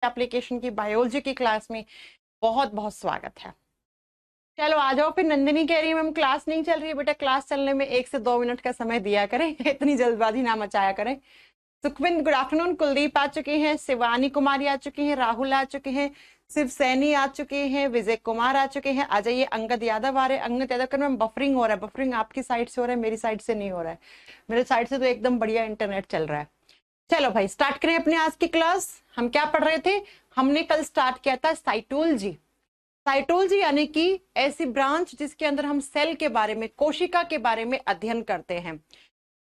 Application की biology की class में बहुत बहुत स्वागत है। चलो आ जाओ फिर। नंदिनी कह रही है मैम क्लास नहीं चल रही है। बेटा क्लास चलने में 1 से 2 मिनट का समय दिया करें, इतनी जल्दबाजी ना मचाया करें। Sukhvinder good afternoon. कुलदीप आ चुके हैं, शिवानी कुमारी आ चुकी हैं, राहुल आ चुके हैं, शिव सैनी आ चुके हैं, विजय कुमार आ चुके हैं। आ जाइए। अंगद यादव आ रहे हैं। अंगद यादव कर मैम बफरिंग हो रहा है। बफरिंग आपकी साइड से हो रहा है, मेरी साइड से नहीं हो रहा है। मेरे साइड से तो एकदम बढ़िया इंटरनेट चल रहा है। चलो भाई स्टार्ट करें अपने आज की क्लास। हम क्या पढ़ रहे थे? हमने कल स्टार्ट किया था साइटोलॉजी। साइटोलॉजी यानी कि ऐसी ब्रांच जिसके अंदर हम सेल के बारे में, कोशिका के बारे में अध्ययन करते हैं।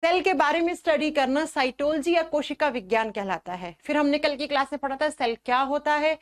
सेल के बारे में स्टडी करना साइटोलॉजी या कोशिका विज्ञान कहलाता है। फिर हमने कल की क्लास में पढ़ा था सेल क्या होता है,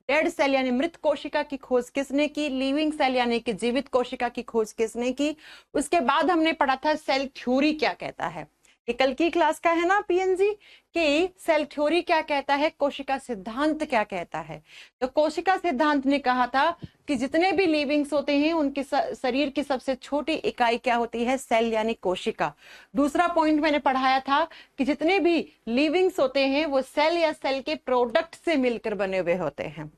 डेड सेल यानी मृत कोशिका की खोज किसने की, लिविंग सेल यानी कि जीवित कोशिका की खोज किसने की। उसके बाद हमने पढ़ा था सेल थ्योरी क्या कहता है। ये कल की क्लास का है ना पीएनजी, कि सेल थ्योरी क्या कहता है, कोशिका सिद्धांत क्या कहता है। तो कोशिका सिद्धांत ने कहा था कि जितने भी लिविंग्स होते हैं उनके शरीर की सबसे छोटी इकाई क्या होती है, सेल यानी कोशिका। दूसरा पॉइंट मैंने पढ़ाया था कि जितने भी लिविंग्स होते हैं वो सेल या सेल के प्रोडक्ट से मिलकर बने हुए होते हैं।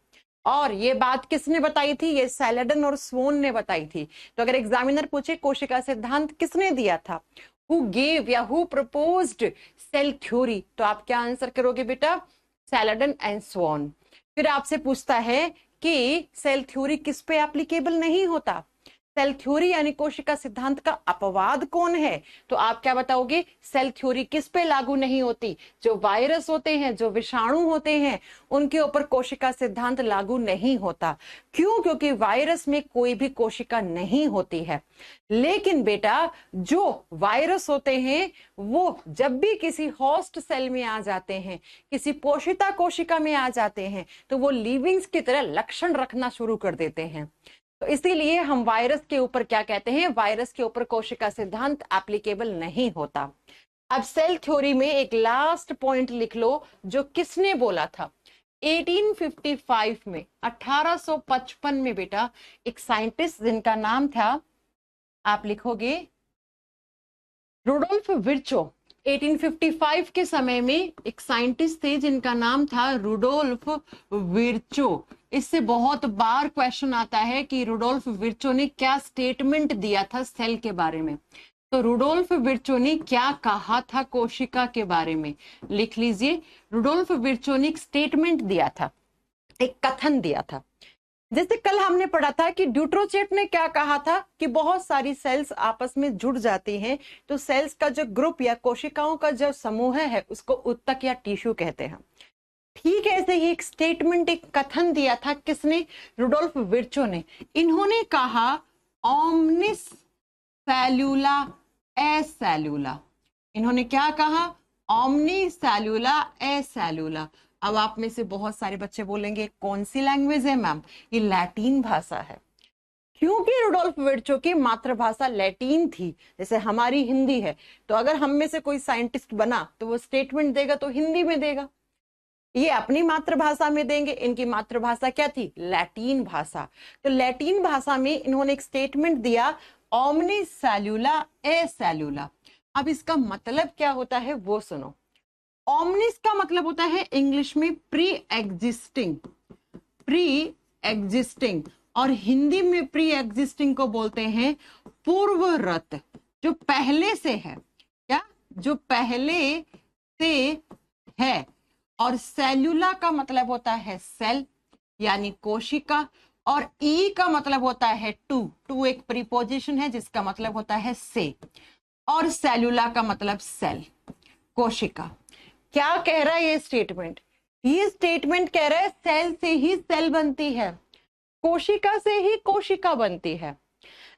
और ये बात किसने बताई थी? ये सैलेडन और स्वोन ने बताई थी। तो अगर एग्जामिनर पूछे कोशिका सिद्धांत किसने दिया था, हु गेव या हु प्रपोज्ड सेल थ्योरी, तो आप क्या आंसर करोगे बेटा? सैलेडन एंड स्वोन। फिर आपसे पूछता है कि सेल थ्योरी किस पे एप्लीकेबल नहीं होता, सेल थ्योरी यानी कोशिका सिद्धांत का अपवाद कौन है, तो आप क्या बताओगे? सेल थ्योरी किस पे लागू नहीं होती? जो वायरस होते हैं, जो विषाणु होते हैं, उनके ऊपर कोशिका सिद्धांत लागू नहीं होता। क्यों? क्योंकि वायरस में कोई भी कोशिका नहीं होती है। लेकिन बेटा जो वायरस होते हैं वो जब भी किसी होस्ट सेल में आ जाते हैं, किसी पोषिता कोशिका में आ जाते हैं, तो वो लिविंग्स की तरह लक्षण रखना शुरू कर देते हैं। तो इसीलिए हम वायरस के ऊपर क्या कहते हैं, वायरस के ऊपर कोशिका सिद्धांत एप्लीकेबल नहीं होता। अब सेल थ्योरी में एक लास्ट पॉइंट लिख लो, जो किसने बोला था 1855 में, 1855 में बेटा एक साइंटिस्ट जिनका नाम था, आप लिखोगे रुडोल्फ विर्चो। 1855 के समय में एक साइंटिस्ट थे जिनका नाम था रुडोल्फ विर्चो। इससे बहुत बार क्वेश्चन आता है कि रुडोल्फ विर्चो ने क्या स्टेटमेंट दिया था सेल के बारे में। तो रुडोल्फ विर्चो ने क्या कहा था कोशिका के बारे में, लिख लीजिए। रुडोल्फ विर्चो ने एक स्टेटमेंट दिया था, एक कथन दिया था। जैसे कल हमने पढ़ा था कि ड्यूट्रोचेट ने क्या कहा था कि बहुत सारी सेल्स आपस में जुड़ जाती हैं, तो सेल्स का जो ग्रुप या कोशिकाओं का जो समूह है उसको उत्तक या टिश्यू कहते हैं। ठीक है, ऐसे ही एक स्टेटमेंट, एक कथन दिया था किसने? रुडोल्फ विर्चो ने। इन्होंने कहा ओमनिस सेल्यूला ए सेल्यूला। इन्होंने क्या कहा? ओमनी सेल्यूला ए सेल्यूला। अब आप में से बहुत सारे बच्चे बोलेंगे कौन सी लैंग्वेज है मैम? ये लैटिन भाषा है। क्योंकि रुडोल्फ विर्चो की मातृभाषा लैटिन थी, जैसे हमारी हिंदी है। तो अगर हम में से कोई साइंटिस्ट बना तो वो स्टेटमेंट देगा तो हिंदी में देगा, ये अपनी मातृभाषा में देंगे। इनकी मातृभाषा क्या थी? लैटिन भाषा। तो लैटिन भाषा में इन्होंने एक स्टेटमेंट दिया, ओमनी सेल्यूला ए सेल्यूला। अब इसका मतलब क्या होता है वो सुनो। ओमनिस का मतलब होता है इंग्लिश में प्री एग्जिस्टिंग, प्री एग्जिस्टिंग, और हिंदी में प्री एग्जिस्टिंग को बोलते हैं पूर्वरत, जो पहले से है। क्या? जो पहले से है। और सेल्यूला का मतलब होता है सेल यानी कोशिका, और ई का मतलब होता है टू। टू एक प्रीपोजिशन है जिसका मतलब होता है से, और सेल्यूला का मतलब सेल, कोशिका। क्या कह रहा है ये स्टेटमेंट? ये स्टेटमेंट कह रहा है सेल से ही सेल बनती है, कोशिका से ही कोशिका बनती है।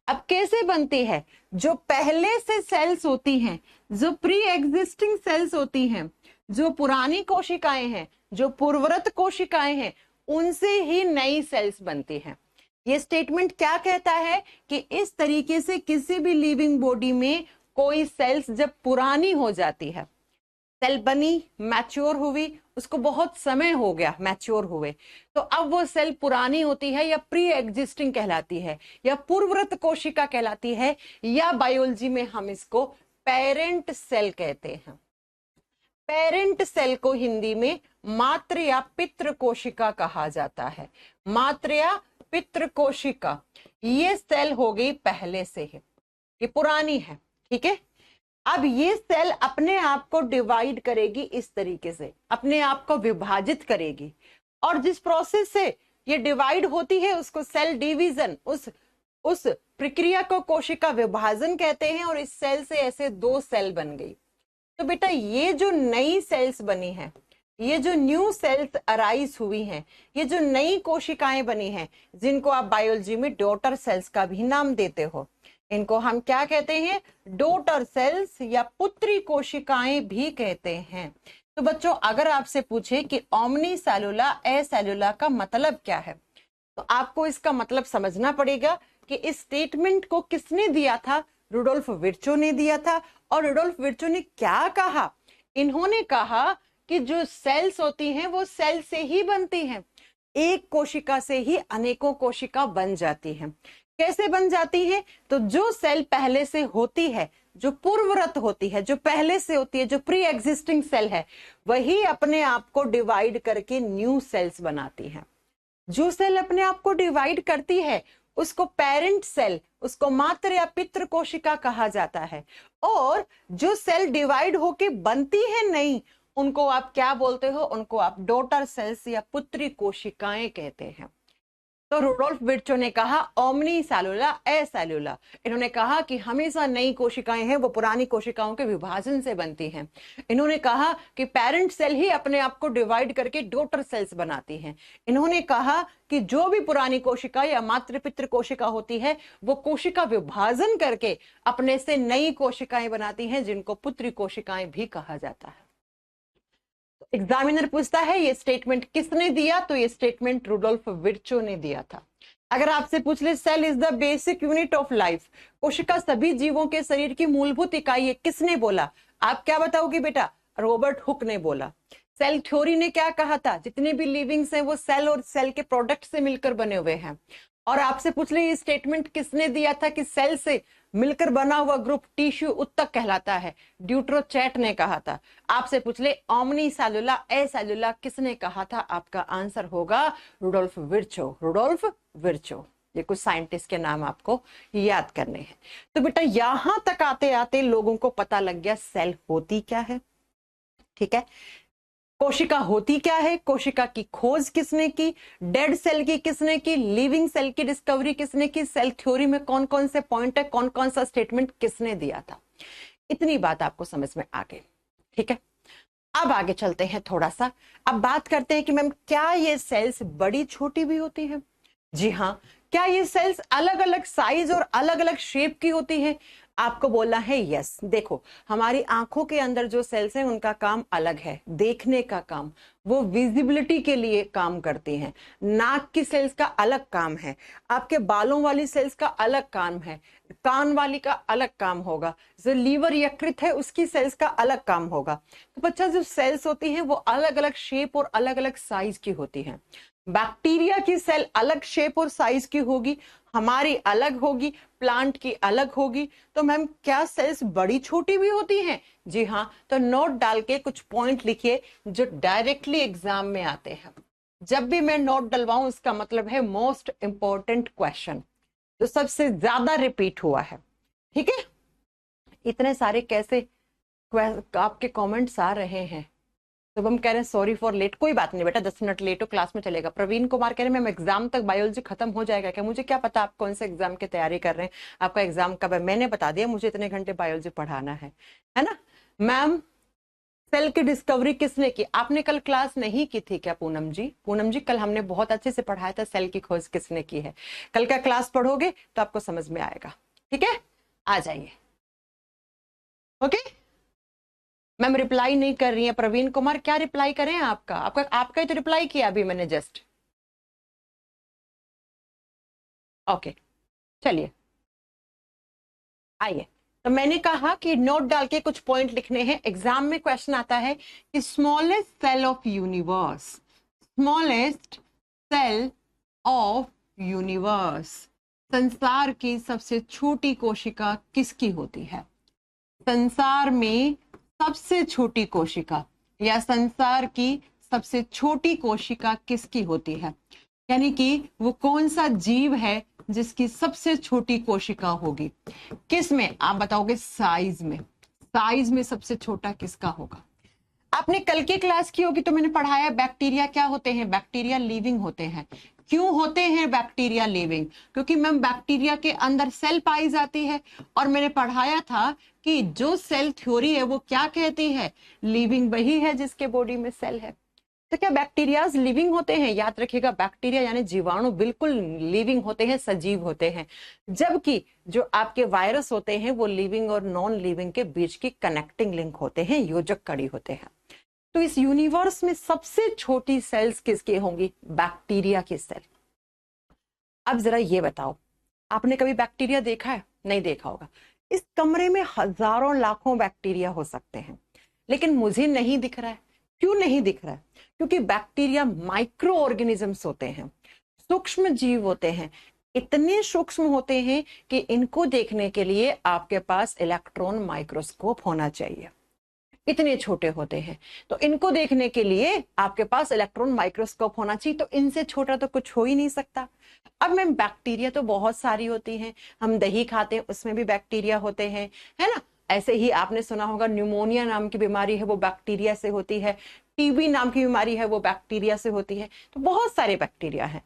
अब कैसे बनती है? जो पहले से सेल्स होती हैं, जो प्री एग्जिस्टिंग सेल्स होती हैं, जो पुरानी कोशिकाएं हैं, जो पूर्वरत कोशिकाएं हैं, उनसे ही नई सेल्स बनती हैं। ये स्टेटमेंट क्या कहता है कि इस तरीके से किसी भी लिविंग बॉडी में कोई सेल्स जब पुरानी हो जाती है, सेल बनी, मैच्योर हुई, उसको बहुत समय हो गया मैच्योर हुए, तो अब वो सेल पुरानी होती है या प्री एग्जिस्टिंग कहलाती है, या पूर्वरत कोशिका कहलाती है, या बायोलॉजी में हम इसको पेरेंट सेल कहते हैं। पेरेंट सेल को हिंदी में मातृ या पितृ कोशिका कहा जाता है। मातृ या पितृ कोशिका, ये सेल हो गई पहले से है, ये पुरानी है, ठीक है। अब ये सेल अपने आप को डिवाइड करेगी, इस तरीके से अपने आप को विभाजित करेगी, और जिस प्रोसेस से ये डिवाइड होती है उसको सेल डिवीजन, उस प्रक्रिया को कोशिका विभाजन कहते हैं। और इस सेल से ऐसे 2 सेल बन गई। तो बेटा ये जो नई सेल्स बनी है, ये जो न्यू सेल्स अराइज हुई हैं, ये जो नई कोशिकाएं बनी हैं, जिनको आप बायोलॉजी में डॉटर सेल्स का भी नाम देते हो, इनको हम क्या कहते हैं? डॉटर सेल्स या पुत्री कोशिकाएं भी कहते हैं। तो बच्चों अगर आपसे पूछे कि ओमनी सेलुला एसेलुला का मतलब क्या है, तो आपको इसका मतलब समझना पड़ेगा कि इस स्टेटमेंट को किसने दिया था? रुडोल्फ विर्चो ने दिया था। और रुडोल्फ विर्चो ने क्या कहा? इन्होंने कहा कि जो सेल्स होती हैं वो सेल से ही बनती हैं, एक कोशिका से ही अनेकों कोशिका बन जाती हैं। कैसे बन जाती है? तो जो सेल पहले से होती है, जो पूर्वरत होती है, जो पहले से होती है, जो प्री एग्जिस्टिंग सेल है, वही अपने आप को डिवाइड करके न्यू सेल्स बनाती है। जो सेल अपने आप को डिवाइड करती है उसको पेरेंट सेल, उसको मातृ या पितृ कोशिका कहा जाता है। और जो सेल डिवाइड होके बनती है नई, उनको आप क्या बोलते हो? उनको आप डॉटर सेल्स या पुत्री कोशिकाएं कहते हैं। तो रुडोल्फ विर्चो ने कहा ओमनी सेलुला एसेलुला। इन्होंने कहा कि हमेशा नई कोशिकाएं हैं वो पुरानी कोशिकाओं के विभाजन से बनती हैं। इन्होंने कहा कि पेरेंट सेल ही अपने आप को डिवाइड करके डॉटर सेल्स बनाती हैं। इन्होंने कहा कि जो भी पुरानी कोशिका या मातृ पितृ कोशिका होती है वो कोशिका विभाजन करके अपने से नई कोशिकाएं बनाती हैं, जिनको पुत्री कोशिकाएं भी कहा जाता है। एग्जामिनर पूछता है ये स्टेटमेंट किसने दिया? तो ये स्टेटमेंट रुडोल्फ विर्चो ने दिया था। अगर आपसे पूछ ले cell is the basic unit of life, कोशिका सभी जीवों के शरीर की मूलभूत इकाई है, किसने बोला? आप क्या बताओगे बेटा? रॉबर्ट हुक ने बोला। सेल थ्योरी ने क्या कहा था? जितने भी लिविंग्स हैं वो सेल और सेल के प्रोडक्ट से मिलकर बने हुए हैं। और आपसे पूछ ले ये स्टेटमेंट किसने दिया था कि सेल से मिलकर बना हुआ ग्रुप टिश्यू उत्तक कहलाता है? ड्यूट्रोचैट ने कहा था। आपसे पूछ ले ओमनी सेलुला एसेलुला किसने कहा था? आपका आंसर होगा रुडोल्फ विर्चो। Rudolf Virchow. ये कुछ साइंटिस्ट के नाम आपको याद करने हैं। तो बेटा यहां तक आते आते लोगों को पता लग गया सेल होती क्या है, ठीक है। कोशिका होती क्या है, कोशिका की खोज किसने की, डेड सेल की किसने की, लिविंग सेल की डिस्कवरी किसने की, सेल थ्योरी में कौन कौन से पॉइंट है, कौन कौन सा स्टेटमेंट किसने दिया था, इतनी बात आपको समझ में आ गई, ठीक है। अब आगे चलते हैं थोड़ा सा। अब बात करते हैं कि मैम क्या ये सेल्स बड़ी छोटी भी होती है? जी हाँ। क्या ये सेल्स अलग अलग साइज और अलग अलग शेप की होती है? आपको बोलना है यस। देखो हमारी आंखों के अंदर जो सेल्स हैं उनका काम अलग है, देखने का काम, वो विजिबिलिटी के लिए काम करती हैं। नाक की सेल्स का अलग काम है, आपके बालों वाली सेल्स का अलग काम है, कान वाली का अलग काम होगा, जो लीवर यकृत है उसकी सेल्स का अलग काम होगा। तो बच्चा जो सेल्स होती हैं वो अलग अलग शेप और अलग अलग साइज की होती हैं। बैक्टीरिया की सेल अलग शेप और साइज की होगी, हमारी अलग होगी, प्लांट की अलग होगी। तो मैम क्या सेल्स बड़ी छोटी भी होती हैं? जी हाँ। तो नोट डाल के कुछ पॉइंट लिखिए जो डायरेक्टली एग्जाम में आते हैं। जब भी मैं नोट डलवाऊं इसका मतलब है मोस्ट इंपॉर्टेंट क्वेश्चन, जो सबसे ज्यादा रिपीट हुआ है, ठीक है। इतने सारे कैसे आपके कमेंट्स आ रहे हैं। तो हम कह रहे हैं सॉरी फॉर लेट। कोई बात नहीं बेटा, 10 मिनट लेट हो क्लास में चलेगा। प्रवीण कुमार कह रहे हैं मैम एग्जाम तक बायोलॉजी खत्म हो जाएगा क्या? मुझे क्या पता आप कौन से एग्जाम की तैयारी कर रहे हैं, आपका एग्जाम कब है। मैंने बता दिया मुझे इतने घंटे बायोलॉजी पढ़ाना है ना। मैम सेल की डिस्कवरी किसने की? आपने कल क्लास नहीं की थी क्या पूनम जी? पूनम जी कल हमने बहुत अच्छे से पढ़ाया था सेल की खोज किसने की है। कल का क्लास पढ़ोगे तो आपको समझ में आएगा, ठीक है। आ जाइए, ओके। मैम रिप्लाई नहीं कर रही है प्रवीण कुमार, क्या रिप्लाई करें? आपका ही तो रिप्लाई किया अभी मैंने जस्ट। ओके चलिए आइए। तो मैंने कहा कि नोट डाल के कुछ पॉइंट लिखने हैं। एग्जाम में क्वेश्चन आता है कि smallest cell of universe, smallest cell of universe, संसार की सबसे छोटी कोशिका किसकी होती है? संसार में सबसे छोटी कोशिका या संसार की सबसे छोटी कोशिका किसकी होती है, यानी कि वो कौन सा जीव है जिसकी सबसे छोटी कोशिका होगी, किस में आप बताओगे, साइज में, साइज में सबसे छोटा किसका होगा। आपने कल की क्लास की होगी तो मैंने पढ़ाया बैक्टीरिया क्या होते हैं, बैक्टीरिया लिविंग होते हैं। क्यों होते हैं बैक्टीरिया लिविंग, क्योंकि मैम बैक्टीरिया के अंदर सेल पाई जाती है, और मैंने पढ़ाया था कि जो सेल थ्योरी है वो क्या कहती है, लिविंग वही है जिसके बॉडी में सेल है। तो क्या बैक्टीरियाज लिविंग होते हैं, याद रखिएगा बैक्टीरिया यानी जीवाणु बिल्कुल लिविंग होते हैं, सजीव होते हैं, जबकि जो आपके वायरस होते हैं वो लिविंग और नॉन लिविंग के बीच की कनेक्टिंग लिंक होते हैं, योजक कड़ी होते हैं। तो इस यूनिवर्स में सबसे छोटी सेल्स किसकी होंगी, बैक्टीरिया की सेल। अब जरा ये बताओ, आपने कभी बैक्टीरिया देखा है, नहीं देखा होगा। इस कमरे में हजारों लाखों बैक्टीरिया हो सकते हैं, लेकिन मुझे नहीं दिख रहा है। क्यों नहीं दिख रहा है, क्योंकि बैक्टीरिया माइक्रो ऑर्गेनिजम्स होते हैं, सूक्ष्म जीव होते हैं, इतने सूक्ष्म होते हैं कि इनको देखने के लिए आपके पास इलेक्ट्रॉन माइक्रोस्कोप होना चाहिए, इतने छोटे होते हैं। तो इनको देखने के लिए आपके पास इलेक्ट्रॉन माइक्रोस्कोप होना चाहिए, तो इनसे छोटा तो कुछ हो ही नहीं सकता। अब मैम बैक्टीरिया तो बहुत सारी होती हैं, हम दही खाते हैं उसमें भी बैक्टीरिया होते हैं, है ना। ऐसे ही आपने सुना होगा न्यूमोनिया नाम की बीमारी है वो बैक्टीरिया से होती है, टीबी नाम की बीमारी है वो बैक्टीरिया से होती है। तो बहुत सारे बैक्टीरिया हैं।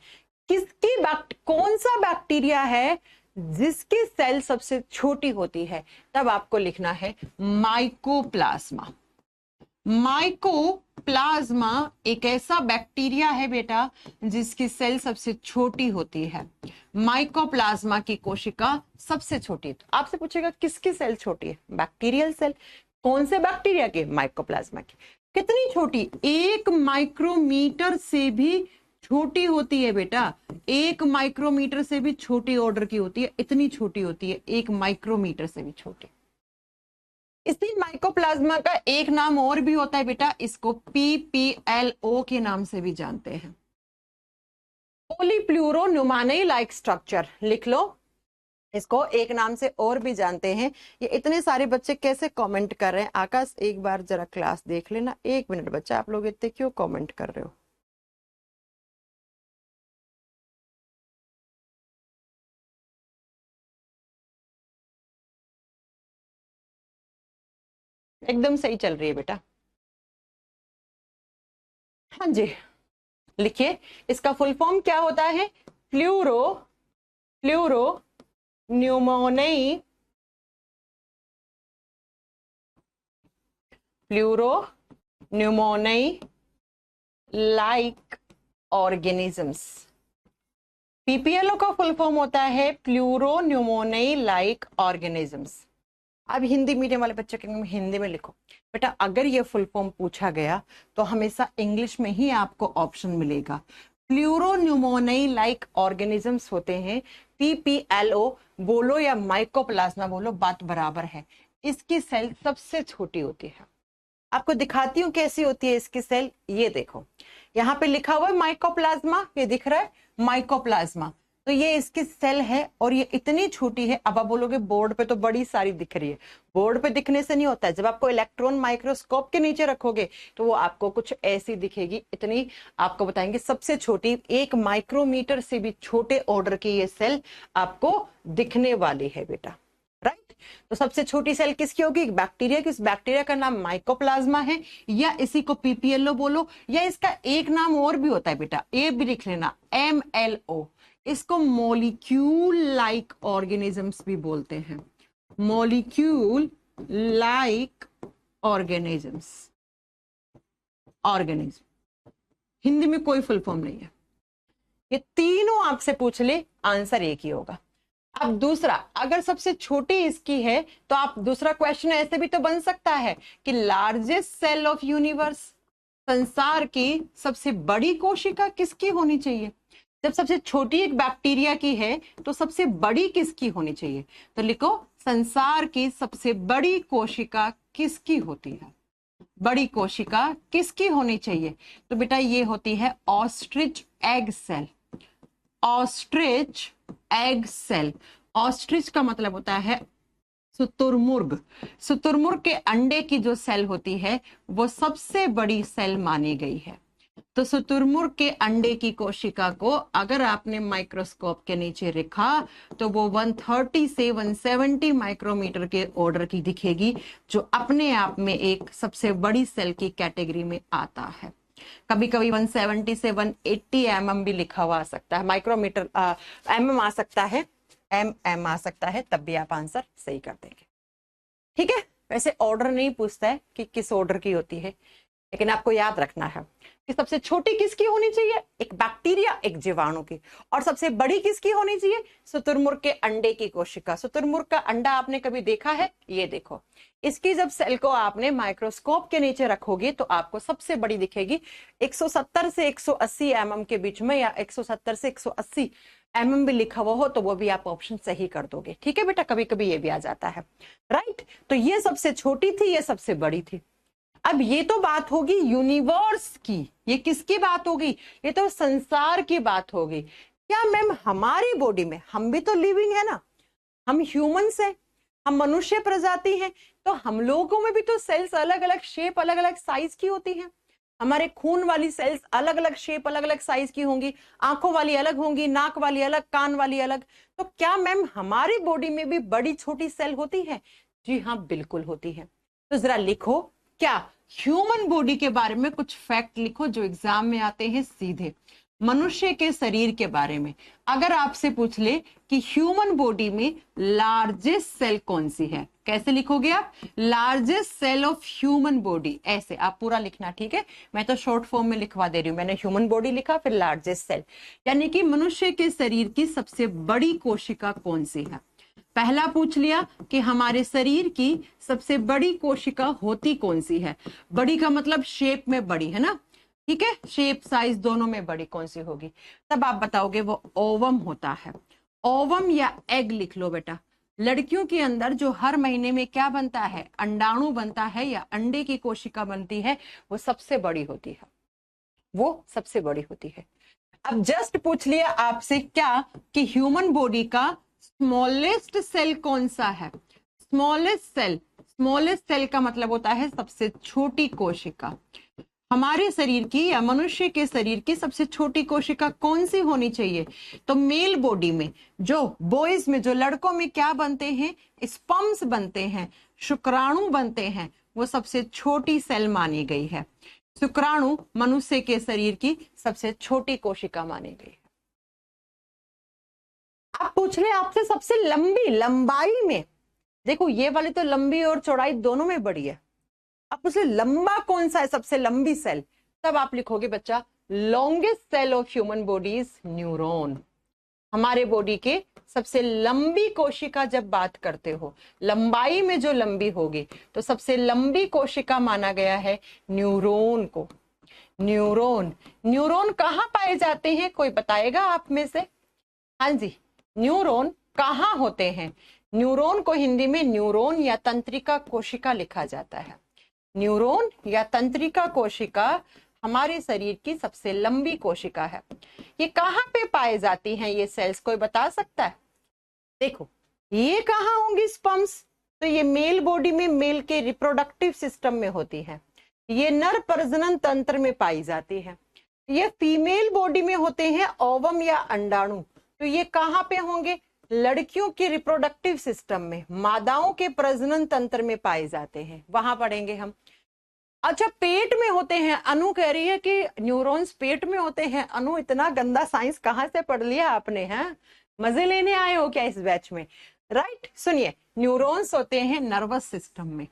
कौन सा बैक्टीरिया है जिसकी सेल सबसे छोटी होती है, तब आपको लिखना है माइकोप्लाज्मा। माइकोप्लाज्मा एक ऐसा बैक्टीरिया है बेटा जिसकी सेल सबसे छोटी होती है, माइकोप्लाज्मा की कोशिका सबसे छोटी। तो आपसे पूछेगा किसकी सेल छोटी है, बैक्टीरियल सेल। कौन से बैक्टीरिया की, माइकोप्लाज्मा की। कितनी छोटी, 1 माइक्रोमीटर से भी छोटी होती है बेटा, 1 माइक्रोमीटर से भी छोटी ऑर्डर की होती है, इतनी छोटी होती है, 1 माइक्रोमीटर से भी छोटी। इसी माइकोप्लाज्मा का एक नाम और भी होता है बेटा, इसको PPLO के नाम से भी जानते हैं, पॉलीप्लूरोन्यूमानी लाइक स्ट्रक्चर। लिख लो, इसको एक नाम से और भी जानते हैं। ये इतने सारे बच्चे कैसे कमेंट कर रहे हैं, आकाश एक बार जरा क्लास देख लेना, 1 मिनट बच्चा, आप लोग इतने क्यों कमेंट कर रहे हो। एकदम सही चल रही है बेटा। हाँ जी, लिखिए, इसका फुल फॉर्म क्या होता है, न्यूमोनी लाइक ऑर्गेनिजम्स। पीपीएलओ का फुल फॉर्म होता है प्लूरोन्यूमोनी लाइक ऑर्गेनिजम्स। अब हिंदी मीडियम वाले बच्चे कहेंगे हिंदी में लिखो बेटा, अगर ये फुल फॉर्म पूछा गया तो हमेशा इंग्लिश में ही आपको ऑप्शन मिलेगा। प्लूरोन्यूमोनी लाइक ऑर्गेनिजम्स होते हैं, पीपीएलओ बोलो या माइकोप्लाज्मा बोलो बात बराबर है। इसकी सेल सबसे छोटी होती है। आपको दिखाती हूँ कैसी होती है इसकी सेल, ये देखो यहाँ पे लिखा हुआ है माइकोप्लाज्मा, ये दिख रहा है माइकोप्लाज्मा, तो ये इसकी सेल है और ये इतनी छोटी है। अब आप बोलोगे बोर्ड पे तो बड़ी सारी दिख रही है, बोर्ड पे दिखने से नहीं होता है, जब आपको इलेक्ट्रॉन माइक्रोस्कोप के नीचे रखोगे तो वो आपको कुछ ऐसी दिखेगी, इतनी आपको बताएंगे सबसे छोटी, 1 माइक्रोमीटर से भी छोटे ऑर्डर की ये सेल आपको दिखने वाली है बेटा, राइट। तो सबसे छोटी सेल किसकी होगी, बैक्टीरिया की। बैक्टीरिया का नाम माइकोप्लाज्मा है, या इसी को पीपीएलओ बोलो, या इसका एक नाम और भी होता है बेटा, ए भी लिख लेना, MLO। इसको मॉलिक्यूल लाइक ऑर्गेनिजम्स भी बोलते हैं, मॉलिक्यूल लाइक ऑर्गेनिजम्स। हिंदी में कोई फुल फॉर्म नहीं है, ये तीनों आपसे पूछ ले आंसर एक ही होगा। अब दूसरा, अगर सबसे छोटी इसकी है तो आप दूसरा क्वेश्चन ऐसे भी तो बन सकता है कि लार्जेस्ट सेल ऑफ यूनिवर्स, संसार की सबसे बड़ी कोशिका किसकी होनी चाहिए। जब सबसे छोटी एक बैक्टीरिया की है तो सबसे बड़ी किसकी होनी चाहिए, तो लिखो संसार की सबसे बड़ी कोशिका किसकी होती है, बड़ी कोशिका किसकी होनी चाहिए। तो बेटा ये होती है ostrich egg cell, ostrich egg cell. Ostrich का मतलब होता है, शुतुरमुर्ग। शुतुरमुर्ग के अंडे की जो सेल होती है वो सबसे बड़ी सेल मानी गई है। तो शुतुरमुर्ग के अंडे की कोशिका को अगर आपने माइक्रोस्कोप के नीचे रखा तो वो 130 से 170 माइक्रोमीटर के ऑर्डर की दिखेगी, जो अपने आप में एक सबसे बड़ी सेल की कैटेगरी में आता है। कभी कभी 170 से 180 mm भी लिखा हुआ आ सकता है, माइक्रोमीटर mm आ सकता है, mm आ सकता है, तब भी आप आंसर सही कर देंगे। ठीक है, वैसे ऑर्डर नहीं पूछता है कि किस ऑर्डर की होती है, लेकिन आपको याद रखना है कि सबसे छोटी किसकी होनी चाहिए, एक बैक्टीरिया, एक जीवाणु की, और सबसे बड़ी किसकी होनी चाहिए, शुतुरमुर्ग के अंडे की कोशिका। शुतुरमुर्ग का अंडा आपने कभी देखा है, ये देखो, इसकी जब सेल को आपने माइक्रोस्कोप के नीचे रखोगे तो आपको सबसे बड़ी दिखेगी। 170 से 180 mm के बीच में, या 170 से 180 mm भी लिखा हुआ हो तो वो भी आप ऑप्शन सही कर दोगे। ठीक है बेटा, कभी कभी ये भी आ जाता है, राइट। तो ये सबसे छोटी थी, ये सबसे बड़ी थी। अब ये तो बात होगी यूनिवर्स की, ये किसकी बात होगी, ये तो संसार की बात होगी। क्या मैम हमारी बॉडी में, हम भी तो लिविंग है ना, हम ह्यूमंस हैं, हम मनुष्य प्रजाति हैं, तो हम लोगों में भी तो सेल्स अलग अलग शेप, अलग अलग साइज की होती हैं। हमारे खून वाली सेल्स अलग अलग शेप, अलग अलग साइज की होंगी, आंखों वाली अलग होंगी, नाक वाली अलग, कान वाली अलग। तो क्या मैम हमारी बॉडी में भी बड़ी छोटी सेल होती है? जी हाँ, बिल्कुल होती है। तो जरा लिखो, क्या ह्यूमन बॉडी के बारे में कुछ फैक्ट लिखो जो एग्जाम में आते हैं सीधे। मनुष्य के शरीर के बारे में अगर आपसे पूछ ले कि ह्यूमन बॉडी में लार्जेस्ट सेल कौन सी है, कैसे लिखोगे आप? Largest cell of human body, ऐसे आप पूरा लिखना। ठीक है, मैं तो शॉर्ट फॉर्म में लिखवा दे रही हूं, मैंने ह्यूमन बॉडी लिखा फिर लार्जेस्ट सेल, यानी कि मनुष्य के शरीर की सबसे बड़ी कोशिका कौन सी है। पहला पूछ लिया कि हमारे शरीर की सबसे बड़ी कोशिका होती कौन सी है। बड़ी का मतलब शेप में बड़ी है ना, ठीक है, शेप साइज दोनों में बड़ी कौन सी होगी। तब आप बताओगे वो ओवम होता है। ओवम या एग लिख लो बेटा। लड़कियों के अंदर जो हर महीने में क्या बनता है, अंडाणु बनता है या अंडे की कोशिका बनती है, वो सबसे बड़ी होती है, वो सबसे बड़ी होती है। अब जस्ट पूछ लिया आपसे क्या कि ह्यूमन बॉडी का स्मॉलेस्ट सेल कौन सा है। स्मॉलेस्ट सेल, स्मॉलेस्ट सेल का मतलब होता है सबसे छोटी कोशिका। हमारे शरीर की या मनुष्य के शरीर की सबसे छोटी कोशिका कौन सी होनी चाहिए? तो मेल बॉडी में, जो बॉयज में, जो लड़कों में क्या बनते हैं, स्पर्म्स बनते हैं, शुक्राणु बनते हैं, वो सबसे छोटी सेल मानी गई है। शुक्राणु मनुष्य के शरीर की सबसे छोटी कोशिका मानी गई है। आप पूछ रहे आपसे सबसे लंबी, लंबाई में देखो ये वाली तो लंबी और चौड़ाई दोनों में बड़ी है। अब उसे लंबा कौन सा है, सबसे लंबी सेल, तब आप लिखोगे बच्चा longest cell of human body is neuron. हमारे बॉडी के सबसे लंबी कोशिका जब बात करते हो, लंबाई में जो लंबी होगी, तो सबसे लंबी कोशिका माना गया है न्यूरॉन को। न्यूरॉन, न्यूरॉन कहाँ पाए जाते हैं, कोई बताएगा आप में से? हाँ जी, न्यूरॉन कहाँ होते हैं? न्यूरॉन को हिंदी में न्यूरॉन या तंत्रिका कोशिका लिखा जाता है। न्यूरॉन या तंत्रिका कोशिका हमारे शरीर की सबसे लंबी कोशिका है। ये कहाँ पे पाए जाती हैं ये सेल्स, कोई बता सकता है? देखो ये कहाँ होंगी स्पर्म्स, तो ये मेल बॉडी में, मेल के रिप्रोडक्टिव सिस्टम में होती है। ये नर प्रजनन तंत्र में पाई जाती है। ये फीमेल बॉडी में होते हैं ओवम या अंडाणु, तो ये कहाँ पे होंगे? लड़कियों के रिप्रोडक्टिव सिस्टम में, मादाओं के प्रजनन तंत्र में पाए जाते हैं, वहां पढ़ेंगे हम। अच्छा पेट में होते हैं, अनु कह रही है कि न्यूरॉन्स पेट में होते हैं। अनु इतना गंदा साइंस कहाँ से पढ़ लिया आपने, हैं? मजे लेने आए हो क्या इस बैच में? राइट, सुनिए, न्यूरॉन्स होते हैं नर्वस सिस्टम में।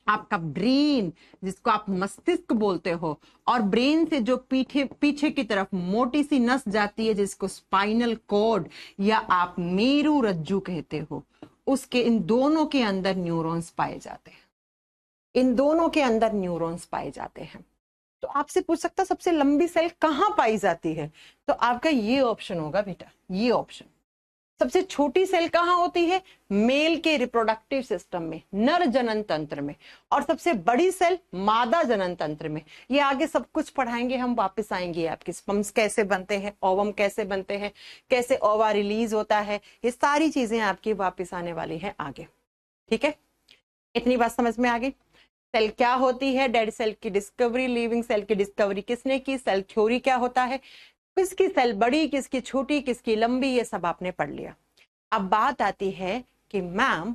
आपका ब्रेन, जिसको आप मस्तिष्क बोलते हो, और ब्रेन से जो पीछे की तरफ मोटी सी नस जाती है जिसको स्पाइनल कॉर्ड या आप मेरू रज्जु कहते हो, उसके इन दोनों के अंदर न्यूरॉन्स पाए जाते हैं। इन दोनों के अंदर न्यूरॉन्स पाए जाते हैं। तो आपसे पूछ सकता सबसे लंबी सेल कहाँ पाई जाती है, तो आपका ये ऑप्शन होगा बेटा, ये ऑप्शन। सबसे छोटी सेल कहाँ होती है? मेल के रिप्रोडक्टिव सिस्टम में, नर जनन तंत्र में, और सबसे बड़ी सेल मादा जनन तंत्र में। ये आगे सब कुछ पढ़ाएंगे हम, वापस आएंगे आपके स्पर्म्स कैसे बनते हैं, ओवम कैसे बनते हैं, कैसे ओवा रिलीज होता है, ये सारी चीजें आपकी वापस आने वाली है आगे। ठीक है, इतनी बात समझ में आ गई। सेल क्या होती है, डेड सेल की डिस्कवरी, लिविंग सेल की डिस्कवरी किसने की, सेल थ्योरी क्या होता है, किसकी सेल बड़ी, किसकी छोटी, किसकी लंबी, ये सब आपने पढ़ लिया। अब बात आती है कि मैम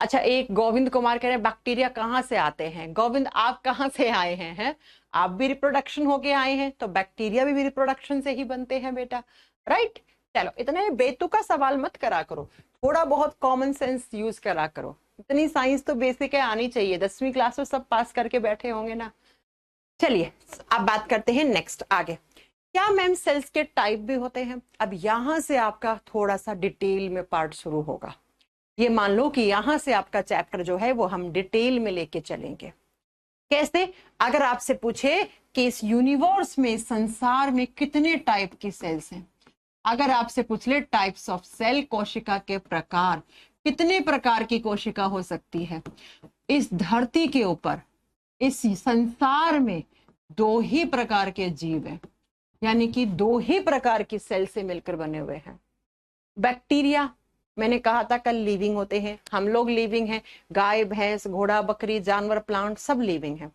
अच्छा, एक गोविंद कुमार कह रहे हैं बैक्टीरिया कहाँ से आते हैं। गोविंद, आप कहाँ से आए हैं? आप भी रिप्रोडक्शन होके आए हैं, तो बैक्टीरिया भी रिप्रोडक्शन से ही बनते हैं बेटा, राइट। चलो, इतने बेतुका सवाल मत करा करो, थोड़ा बहुत कॉमन सेंस यूज करा करो। इतनी साइंस तो बेसिक है, आनी चाहिए। 10वीं क्लास में सब पास करके बैठे होंगे ना। चलिए अब बात करते हैं नेक्स्ट आगे। क्या मैम सेल्स के टाइप भी होते हैं? अब यहां से आपका थोड़ा सा डिटेल में पार्ट शुरू होगा। ये मान लो कि यहां से आपका चैप्टर जो है वो हम डिटेल में लेके चलेंगे। कैसे? अगर आपसे पूछे कि इस यूनिवर्स में, संसार में कितने टाइप की सेल्स हैं, अगर आपसे पूछ ले टाइप्स ऑफ सेल, कोशिका के प्रकार, कितने प्रकार की कोशिका हो सकती है? इस धरती के ऊपर, इस संसार में 2 ही प्रकार के जीव हैं, यानी कि 2 ही प्रकार की सेल से मिलकर बने हुए हैं। बैक्टीरिया, मैंने कहा था कल, लिविंग होते हैं, हम लोग लिविंग हैं, गाय भैंस घोड़ा बकरी जानवर प्लांट सब लिविंग हैं।